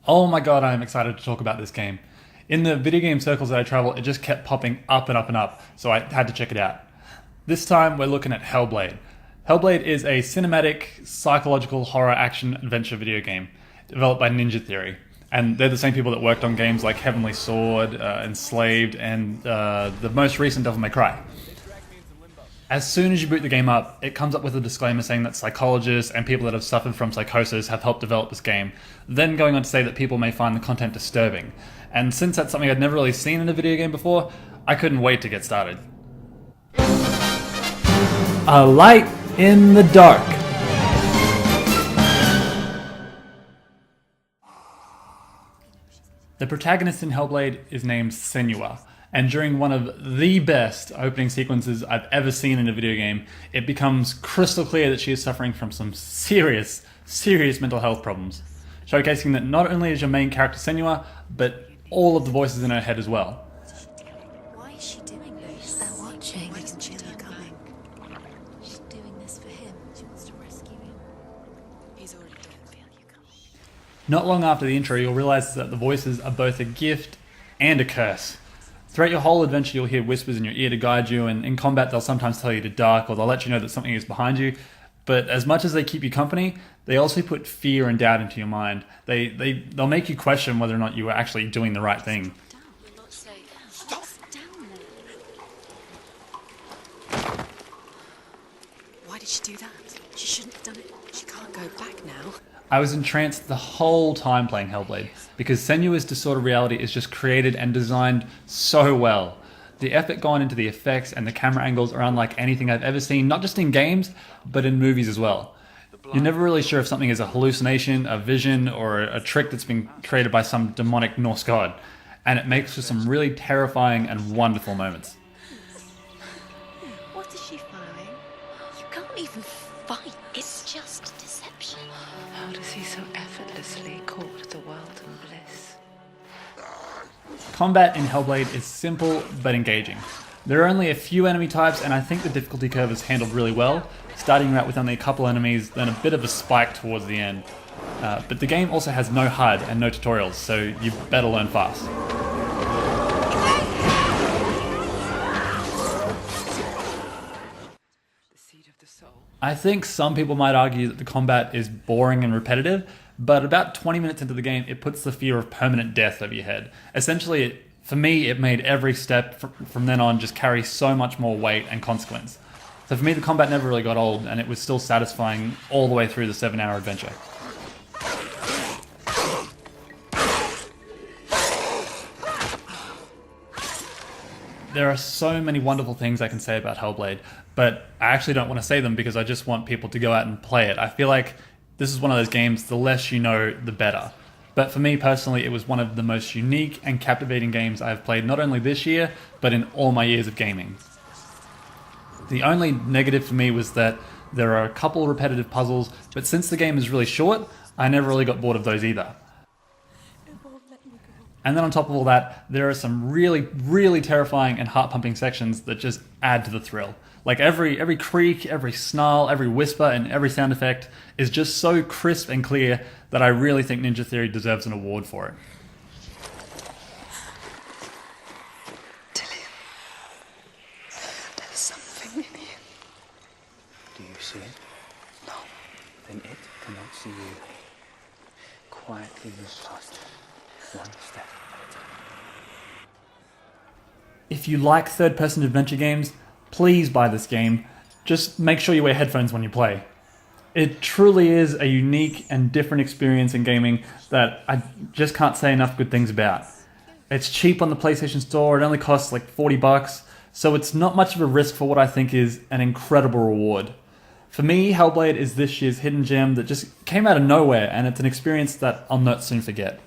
Oh my god, I am excited to talk about this game. In the video game circles that I travel, it just kept popping up and up and up, so I had to check it out. This time we're looking at Hellblade. Hellblade is a cinematic, psychological horror action adventure video game developed by Ninja Theory. And they're the same people that worked on games like Heavenly Sword, Enslaved, and the most recent Devil May Cry. As soon as you boot the game up, it comes up with a disclaimer saying that psychologists and people that have suffered from psychosis have helped develop this game, then going on to say that people may find the content disturbing. And since that's something I'd never really seen in a video game before, I couldn't wait to get started. A light in the dark. The protagonist in Hellblade is named Senua, and during one of the best opening sequences I've ever seen in a video game, it becomes crystal clear that she is suffering from some serious mental health problems, showcasing that not only is your main character Senua, but all of the voices in her head as well. Why is she doing this? They're watching. They can feel her coming. She's doing this for him. She wants to rescue him. He's already dead. Feel you coming. Not long after the intro, you'll realize that the voices are both a gift and a curse. Throughout your whole adventure, you'll hear whispers in your ear to guide you, and in combat, they'll sometimes tell you to duck, or they'll let you know that something is behind you. But as much as they keep you company, they also put fear and doubt into your mind. They'll make you question whether or not you are actually doing the right thing. Down. You're not safe. Stop down there. Why did she do that? She shouldn't have done it. She can't go back now. I was entranced the whole time playing Hellblade, because Senua's distorted reality is just created and designed so well. The effort gone into the effects and the camera angles are unlike anything I've ever seen, not just in games, but in movies as well. You're never really sure if something is a hallucination, a vision, or a trick that's been created by some demonic Norse god, and it makes for some really terrifying and wonderful moments. What is she find? You can't even fight. It's just deception. How does he so effortlessly court the world and bliss? Combat in Hellblade is simple but engaging. There are only a few enemy types, and I think the difficulty curve is handled really well, starting out with only a couple enemies, then a bit of a spike towards the end. But the game also has no HUD and no tutorials, so you better learn fast. The seed of the soul. I think some people might argue that the combat is boring and repetitive, but about 20 minutes into the game, it puts the fear of permanent death over your head. Essentially, for me, it made every step from then on just carry so much more weight and consequence. So for me, the combat never really got old, and it was still satisfying all the way through the 7-hour adventure. There are so many wonderful things I can say about Hellblade, but I actually don't want to say them because I just want people to go out and play it. I feel like this is one of those games, the less you know, the better. But for me personally, it was one of the most unique and captivating games I've played not only this year, but in all my years of gaming. The only negative for me was that there are a couple repetitive puzzles, but since the game is really short, I never really got bored of those either. And then on top of all that, there are some really terrifying and heart-pumping sections that just add to the thrill. Like every creak, every snarl, every whisper, and every sound effect is just so crisp and clear that I really think Ninja Theory deserves an award for it. Tilly, there's something in you. Do you see it? No. Then it cannot see you. Quietly move past, one step at a time. If you like third-person adventure games, please buy this game. Just make sure you wear headphones when you play. It truly is a unique and different experience in gaming that I just can't say enough good things about. It's cheap on the PlayStation Store, it only costs like $40, so it's not much of a risk for what I think is an incredible reward. For me, Hellblade is this year's hidden gem that just came out of nowhere, and it's an experience that I'll not soon forget.